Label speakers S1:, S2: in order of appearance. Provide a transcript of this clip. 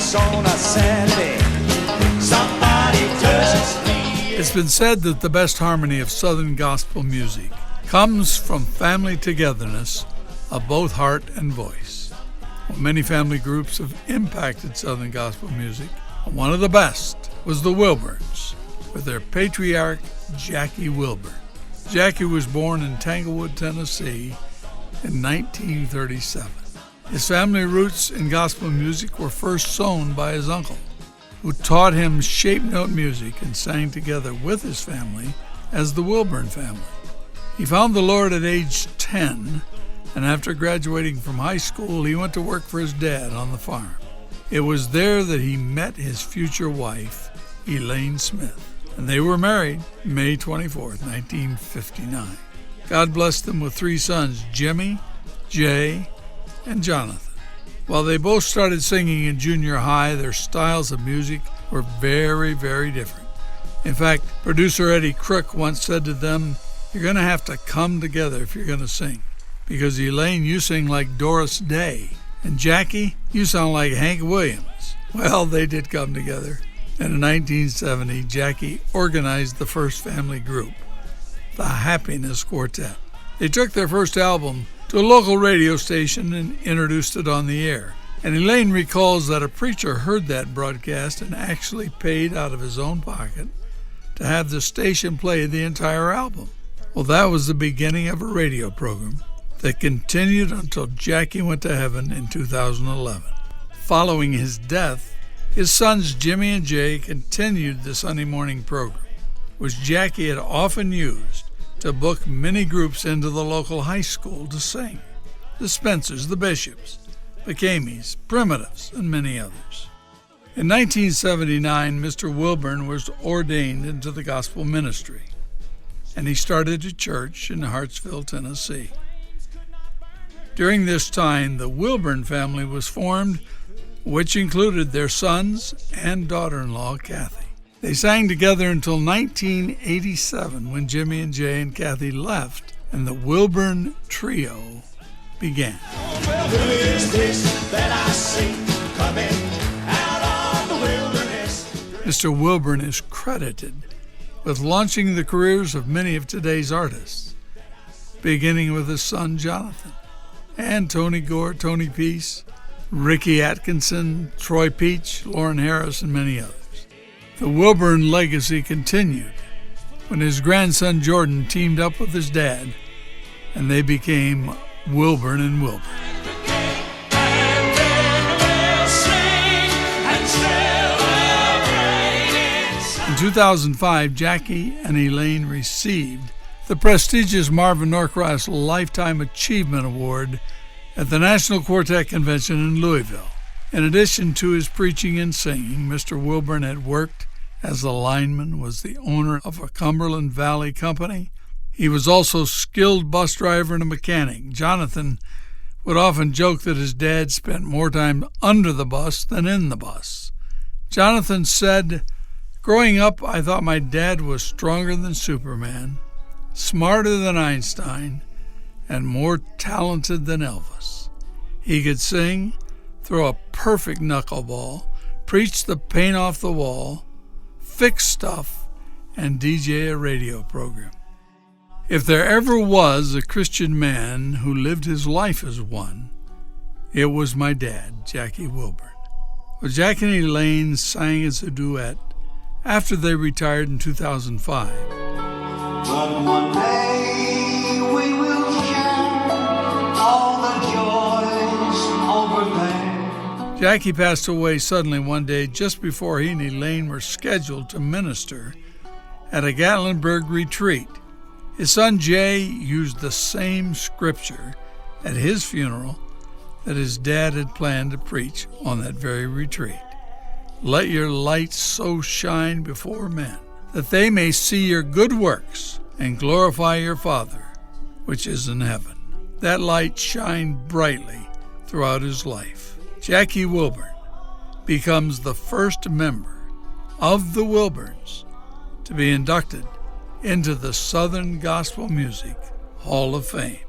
S1: nights on a Saturday, somebody touched me.
S2: It's been said that the best harmony of Southern gospel music comes from family togetherness of both heart and voice. Well, many family groups have impacted Southern gospel music. One of the best was the Wilburns, with their patriarch, Jackie Wilburn. Jackie was born in Tanglewood, Tennessee in 1937. His family roots in gospel music were first sown by his uncle, who taught him shape note music and sang together with his family as the Wilburn family. He found the Lord at age 10, and after graduating from high school, he went to work for his dad on the farm. It was there that he met his future wife, Elaine Smith, and they were married May 24, 1959. God blessed them with 3 sons, Jimmy, Jay, and Jonathan. While they both started singing in junior high, their styles of music were very, very different. In fact, producer Eddie Crook once said to them, "You're going to have to come together if you're going to sing, because Elaine, you sing like Doris Day, and Jackie, you sound like Hank Williams." Well, they did come together. And in 1970, Jackie organized the first family group, the Happiness Quartet. They took their first album to a local radio station and introduced it on the air. And Elaine recalls that a preacher heard that broadcast and actually paid out of his own pocket to have the station play the entire album. Well, that was the beginning of a radio program that continued until Jackie went to heaven in 2011. Following his death, his sons Jimmy and Jay continued the Sunday morning program, which Jackie had often used to book many groups into the local high school to sing: the Spencers, the Bishops, the Camies, Primitives, and many others. In 1979, Mr. Wilburn was ordained into the gospel ministry, and he started a church in Hartsville, Tennessee. During this time, the Wilburn family was formed, which included their sons and daughter-in-law, Kathy. They sang together until 1987, when Jimmy and Jay and Kathy left, and the Wilburn Trio began.
S1: Well, who is this that I see coming out of the wilderness?
S2: Mr. Wilburn is credited with launching the careers of many of today's artists, beginning with his son Jonathan, and Tony Gore, Tony Peace, Ricky Atkinson, Troy Peach, Lauren Harris, and many others. The Wilburn legacy continued when his grandson Jordan teamed up with his dad, and they became Wilburn and Wilburn. In 2005, Jackie and Elaine received the prestigious Marvin Norcross Lifetime Achievement Award at the National Quartet Convention in Louisville. In addition to his preaching and singing, Mr. Wilburn had worked as a lineman, was the owner of a Cumberland Valley company. He was also a skilled bus driver and a mechanic. Jonathan would often joke that his dad spent more time under the bus than in the bus. Jonathan said, "Growing up, I thought my dad was stronger than Superman, smarter than Einstein, and more talented than Elvis. He could sing, throw a perfect knuckleball, preach the paint off the wall, fix stuff, and DJ a radio program." If there ever was a Christian man who lived his life as one, it was my dad, Jackie Wilburn. Well, Jackie and Elaine sang as a duet after they retired in 2005.
S3: But one day we will share all the joys over there.
S2: Jackie passed away suddenly one day just before he and Elaine were scheduled to minister at a Gatlinburg retreat. His son Jay used the same scripture at his funeral that his dad had planned to preach on that very retreat. "Let your light so shine before men, that they may see your good works and glorify your Father, which is in heaven." That light shined brightly throughout his life. Jackie Wilburn becomes the first member of the Wilburns to be inducted into the Southern Gospel Music Hall of Fame.